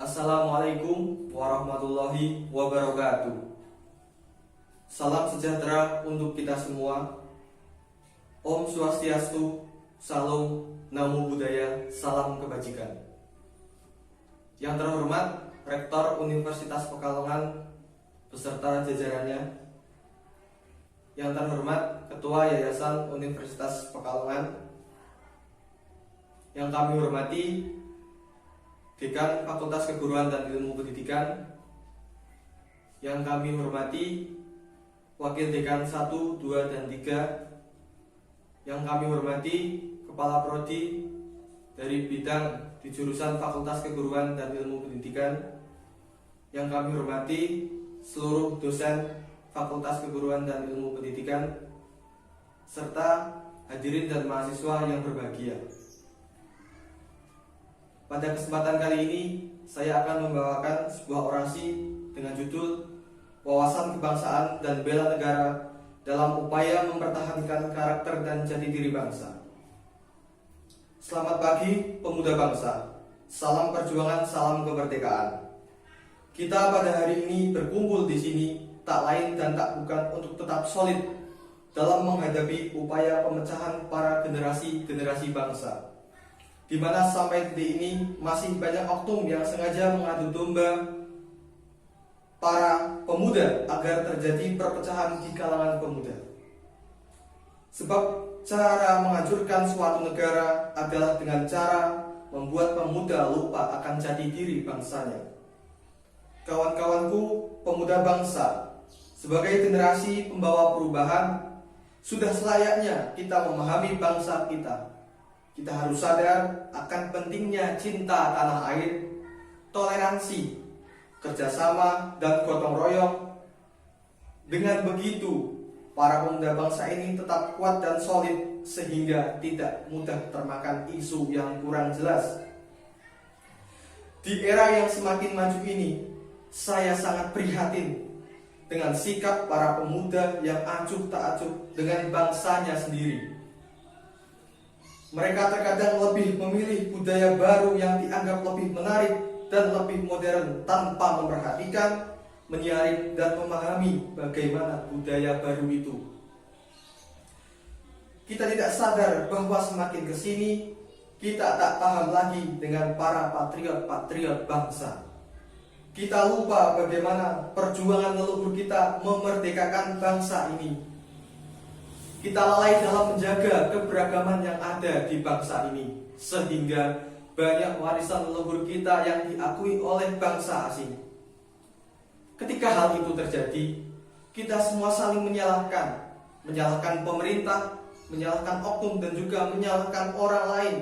Assalamualaikum warahmatullahi wabarakatuh. Salam sejahtera untuk kita semua. Om Swastiastu, Salam, Namo Buddhaya, salam kebajikan. Yang terhormat Rektor Universitas Pekalongan beserta jajarannya, yang terhormat Ketua Yayasan Universitas Pekalongan, yang kami hormati Dekan Fakultas Keguruan dan Ilmu Pendidikan, yang kami hormati Wakil Dekan 1, 2, dan 3, yang kami hormati Kepala Prodi dari bidang di jurusan Fakultas Keguruan dan Ilmu Pendidikan, yang kami hormati seluruh dosen Fakultas Keguruan dan Ilmu Pendidikan, serta hadirin dan mahasiswa yang berbahagia. Pada kesempatan kali ini, saya akan membawakan sebuah orasi dengan judul Wawasan Kebangsaan dan Bela Negara dalam upaya mempertahankan karakter dan jati diri bangsa. Selamat pagi, pemuda bangsa. Salam perjuangan, salam kemerdekaan. Kita pada hari ini berkumpul di sini tak lain dan tak bukan untuk tetap solid dalam menghadapi upaya pemecahan para generasi bangsa, di mana sampai detik ini masih banyak oknum yang sengaja mengadu domba para pemuda agar terjadi perpecahan di kalangan pemuda. Sebab cara menghancurkan suatu negara adalah dengan cara membuat pemuda lupa akan jati diri bangsanya. Kawan-kawanku pemuda bangsa, sebagai generasi pembawa perubahan, sudah selayaknya kita memahami bangsa kita. Kita harus sadar akan pentingnya cinta tanah air, toleransi, kerjasama, dan gotong royong. Dengan begitu, para pemuda bangsa ini tetap kuat dan solid sehingga tidak mudah termakan isu yang kurang jelas. Di era yang semakin maju ini, saya sangat prihatin dengan sikap para pemuda yang acuh tak acuh dengan bangsanya sendiri. Mereka terkadang lebih memilih budaya baru yang dianggap lebih menarik dan lebih modern tanpa memperhatikan, menyaring, dan memahami bagaimana budaya baru itu. Kita tidak sadar bahwa semakin kesini, kita tak paham lagi dengan para patriot-patriot bangsa. Kita lupa bagaimana perjuangan leluhur kita memerdekakan bangsa ini. Kita lalai dalam menjaga keberagaman yang ada di bangsa ini, sehingga banyak warisan leluhur kita yang diakui oleh bangsa asing. Ketika hal itu terjadi, kita semua saling menyalahkan pemerintah, menyalahkan oknum, dan juga menyalahkan orang lain.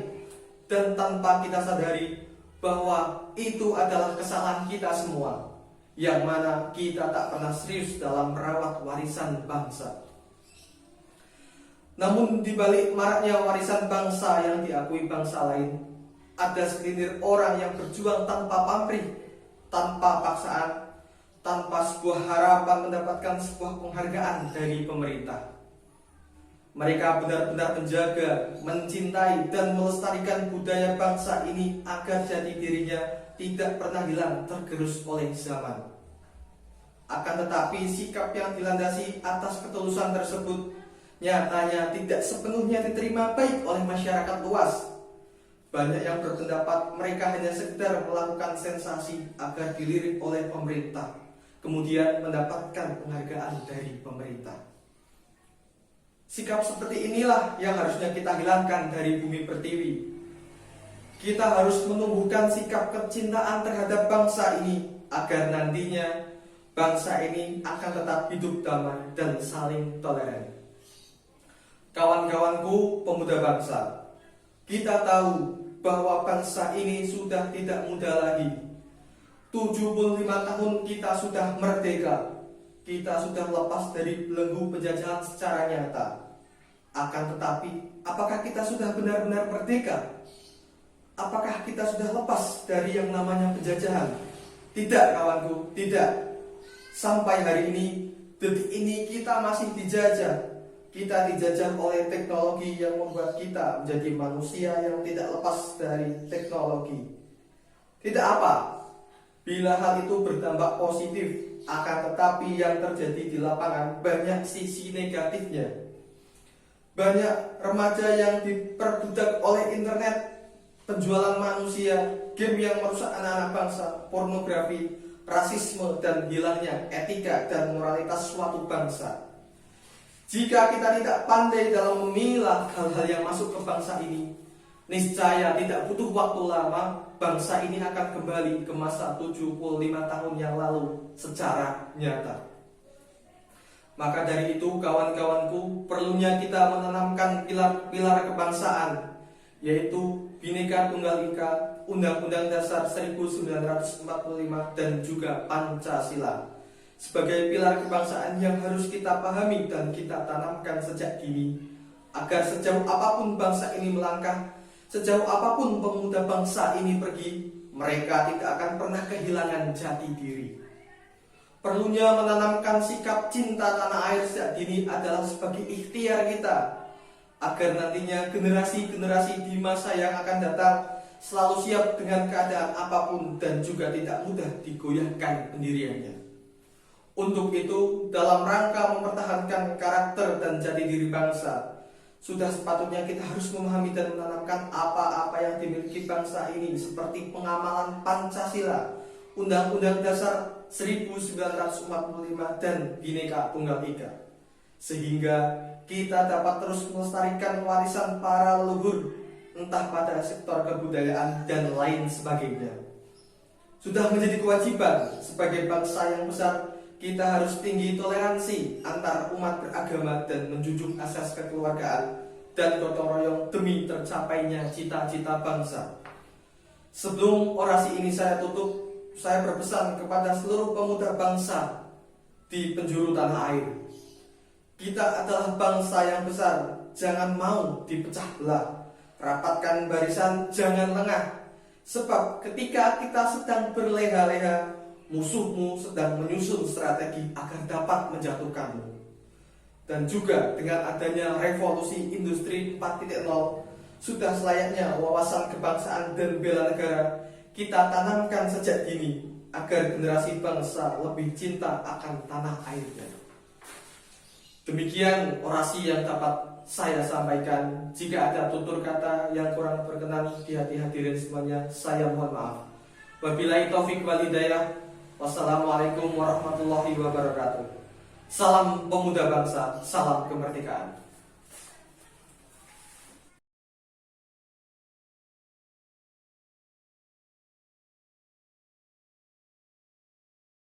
Dan tanpa kita sadari bahwa itu adalah kesalahan kita semua, yang mana kita tak pernah serius dalam merawat warisan bangsa. Namun di balik maraknya warisan bangsa yang diakui bangsa lain, ada segelintir orang yang berjuang tanpa pamrih, tanpa paksaan, tanpa sebuah harapan mendapatkan sebuah penghargaan dari pemerintah. Mereka benar-benar menjaga, mencintai, dan melestarikan budaya bangsa ini agar jati dirinya tidak pernah hilang tergerus oleh zaman. Akan tetapi sikap yang dilandasi atas ketulusan tersebut nyatanya tidak sepenuhnya diterima baik oleh masyarakat luas. Banyak yang berpendapat mereka hanya sekedar melakukan sensasi agar dilirik oleh pemerintah, kemudian mendapatkan penghargaan dari pemerintah. Sikap seperti inilah yang harusnya kita hilangkan dari bumi pertiwi. Kita harus menumbuhkan sikap kecintaan terhadap bangsa ini agar nantinya bangsa ini akan tetap hidup damai dan saling toleran. Kawan-kawanku pemuda bangsa, kita tahu bahwa bangsa ini sudah tidak muda lagi. 75 tahun kita sudah merdeka. Kita sudah lepas dari belenggu penjajahan secara nyata. Akan tetapi, apakah kita sudah benar-benar merdeka? Apakah kita sudah lepas dari yang namanya penjajahan? Tidak, kawanku, tidak. Sampai hari ini, detik ini kita masih dijajah. Kita dijajah oleh teknologi yang membuat kita menjadi manusia yang tidak lepas dari teknologi. Tidak apa, Bila hal itu berdampak positif, akan tetapi yang terjadi di lapangan banyak sisi negatifnya. Banyak remaja yang diperbudak oleh internet, penjualan manusia, game yang merusak anak-anak bangsa, pornografi, rasisme, dan hilangnya etika dan moralitas suatu bangsa. Jika kita tidak pandai dalam memilah hal-hal yang masuk ke bangsa ini, niscaya tidak butuh waktu lama, bangsa ini akan kembali ke masa 75 tahun yang lalu secara nyata. Maka dari itu kawan-kawanku, perlunya kita menanamkan pilar-pilar kebangsaan, yaitu Bhinneka Tunggal Ika, Undang-Undang Dasar 1945, dan juga Pancasila sebagai pilar kebangsaan yang harus kita pahami dan kita tanamkan sejak dini, agar sejauh apapun bangsa ini melangkah, sejauh apapun pemuda bangsa ini pergi, mereka tidak akan pernah kehilangan jati diri. Perlunya menanamkan sikap cinta tanah air sejak dini adalah sebagai ikhtiar kita, agar nantinya generasi-generasi di masa yang akan datang selalu siap dengan keadaan apapun dan juga tidak mudah digoyahkan pendiriannya. Untuk itu, dalam rangka mempertahankan karakter dan jati diri bangsa, sudah sepatutnya kita harus memahami dan menanamkan apa-apa yang dimiliki bangsa ini, seperti pengamalan Pancasila, Undang-Undang Dasar 1945, dan Bhinneka Tunggal Ika, sehingga kita dapat terus melestarikan warisan para leluhur, entah pada sektor kebudayaan dan lain sebagainya. Sudah menjadi kewajiban sebagai bangsa yang besar, kita harus tinggi toleransi antar umat beragama dan menjunjung asas kekeluargaan dan gotong royong demi tercapainya cita-cita bangsa. Sebelum orasi ini saya tutup, saya berpesan kepada seluruh pemuda bangsa di penjuru tanah air. Kita adalah bangsa yang besar, jangan mau dipecah belah. Rapatkan barisan, jangan lengah. Sebab ketika kita sedang berleha-leha, musuhmu sedang menyusun strategi agar dapat menjatuhkanmu. Dan juga dengan adanya revolusi industri 4.0, sudah selayaknya wawasan kebangsaan dan bela negara kita tanamkan sejak dini, agar generasi bangsa lebih cinta akan tanah airnya. Demikian orasi yang dapat saya sampaikan. Jika ada tutur kata yang kurang berkenan di hati hadirin semuanya, saya mohon maaf. Wabillahi taufik wal hidayah. Wassalamualaikum warahmatullahi wabarakatuh. Salam pemuda bangsa, salam kemerdekaan.